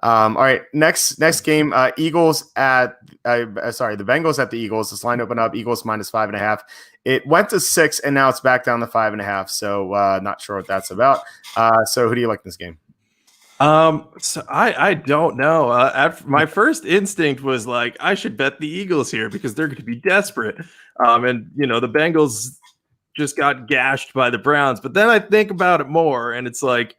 All right, next game, Eagles at the Bengals at the Eagles. This line opened up Eagles -5.5. It went to 6, and now it's back down to 5.5. So not sure what that's about. So who do you like in this game? So I don't know. My first instinct was like, I should bet the Eagles here because they're going to be desperate. And the Bengals just got gashed by the Browns. But then I think about it more, and it's like,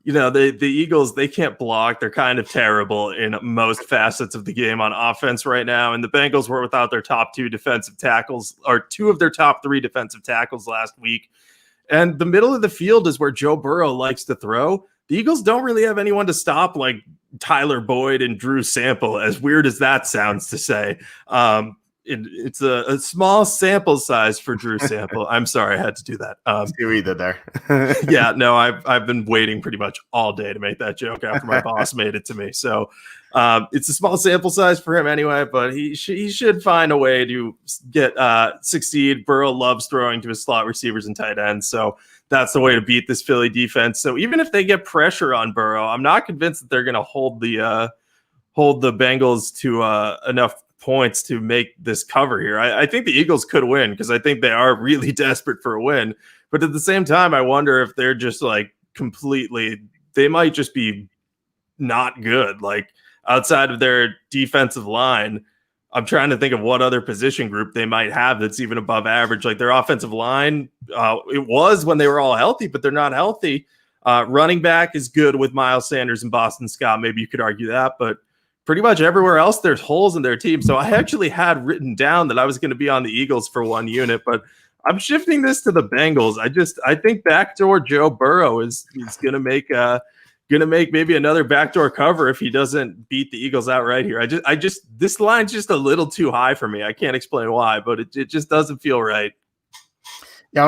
the Eagles, they can't block. They're kind of terrible in most facets of the game on offense right now. And the Bengals were without their top 2 defensive tackles, or 2 of their top 3 defensive tackles last week. And the middle of the field is where Joe Burrow likes to throw. The Eagles don't really have anyone to stop like Tyler Boyd and Drew Sample, as weird as that sounds to say. It's a small sample size for Drew Sample. I'm sorry, I had to do that. See what you did there. Yeah, no, I've been waiting pretty much all day to make that joke after my boss made it to me. So it's a small sample size for him anyway, but he should find a way to get succeed. Burrow loves throwing to his slot receivers and tight ends, so that's the way to beat this Philly defense. So even if they get pressure on Burrow, I'm not convinced that they're going to hold the Bengals to enough points to make this cover here. I think the Eagles could win because I think they are really desperate for a win. But at the same time, I wonder if they're just like they might just be not good. Like outside of their defensive line, I'm trying to think of what other position group they might have that's even above average. Like their offensive line, it was when they were all healthy, but they're not healthy. Running back is good with Miles Sanders and Boston Scott. Maybe you could argue that, but pretty much everywhere else, there's holes in their team. So I actually had written down that I was going to be on the Eagles for one unit, but I'm shifting this to the Bengals. I think backdoor Joe Burrow is going to make maybe another backdoor cover if he doesn't beat the Eagles outright here. This line's just a little too high for me. I can't explain why, but it just doesn't feel right. Yeah,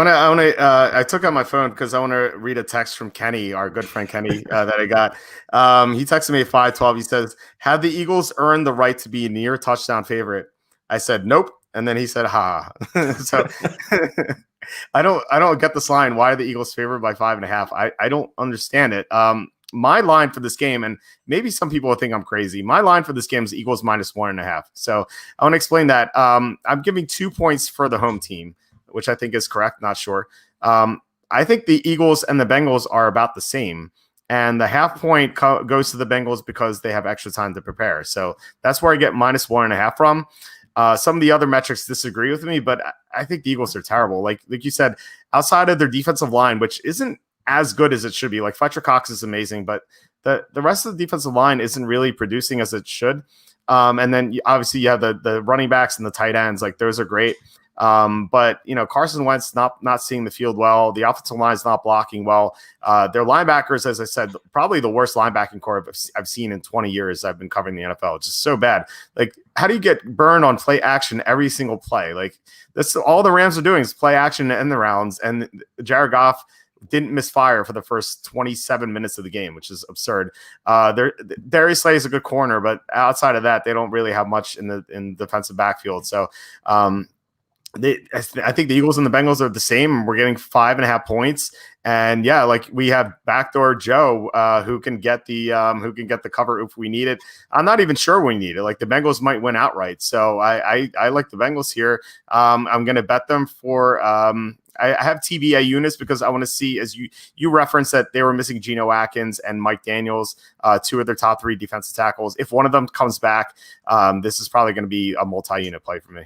I took out my phone because I want to read a text from Kenny, our good friend Kenny, that I got. He texted me at 5:12. He says, "Have the Eagles earned the right to be a near touchdown favorite?" I said, "Nope," and then he said, "Ha." So I don't get this line. Why are the Eagles favored by 5.5? I don't understand it. My line for this game, and maybe some people will think I'm crazy, my line for this game is Eagles -1.5. So I want to explain that. I'm giving 2 points for the home team, which I think is correct. Not sure. I think the Eagles and the Bengals are about the same. And the half point goes to the Bengals because they have extra time to prepare. So that's where I get -1.5 from. Some of the other metrics disagree with me, but I think the Eagles are terrible. Like you said, outside of their defensive line, which isn't as good as it should be. Like Fletcher Cox is amazing, but the rest of the defensive line isn't really producing as it should. And then obviously you have the running backs and the tight ends. Like those are great. But Carson Wentz not seeing the field well. The offensive line is not blocking well. Their linebackers, as I said, probably the worst linebacking corps I've seen in 20 years. I've been covering the NFL. It's just so bad. Like, how do you get burned on play action every single play? Like, that's all the Rams are doing is play action to end the rounds. And Jared Goff didn't misfire for the first 27 minutes of the game, which is absurd. Darius Slay is a good corner, but outside of that, they don't really have much in the defensive backfield. So, I think the Eagles and the Bengals are the same. We're getting 5.5 points, and yeah, like we have backdoor Joe who can get the cover if we need it. I'm not even sure we need it. Like the Bengals might win outright, so I like the Bengals here. I'm going to bet them for. I have TBA units because I want to see, as you referenced, that they were missing Geno Atkins and Mike Daniels, 2 of their top 3 defensive tackles. If one of them comes back, this is probably going to be a multi-unit play for me.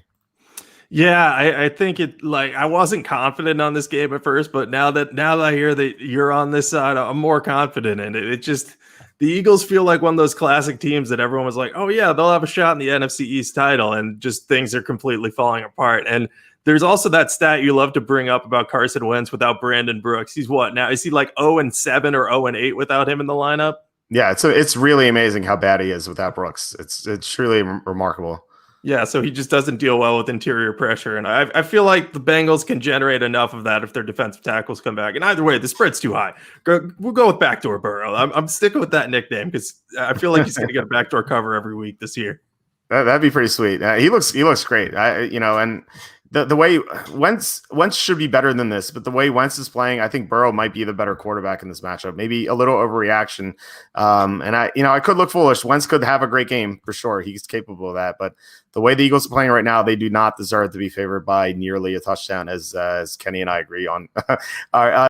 Yeah, I think I wasn't confident on this game at first, but now that I hear that you're on this side, I'm more confident in it. It just, the Eagles feel like one of those classic teams that everyone was like, oh yeah, they'll have a shot in the NFC East title, and just things are completely falling apart. And there's also that stat you love to bring up about Carson Wentz without Brandon Brooks. He's what now? Is he like 0-7 or 0-8 without him in the lineup? Yeah, it's really amazing how bad he is without Brooks. It's truly remarkable. Yeah, so he just doesn't deal well with interior pressure. And I feel like the Bengals can generate enough of that if their defensive tackles come back. And either way, the spread's too high. We'll go with Backdoor-Burrow. I'm sticking with that nickname because I feel like he's going to get a backdoor cover every week this year. That'd be pretty sweet. He looks great. And the way Wentz should be better than this, but the way Wentz is playing, I think Burrow might be the better quarterback in this matchup. Maybe a little overreaction. And I could look foolish. Wentz could have a great game for sure. He's capable of that. But the way the Eagles are playing right now, they do not deserve to be favored by nearly a touchdown, as Kenny and I agree on. All right.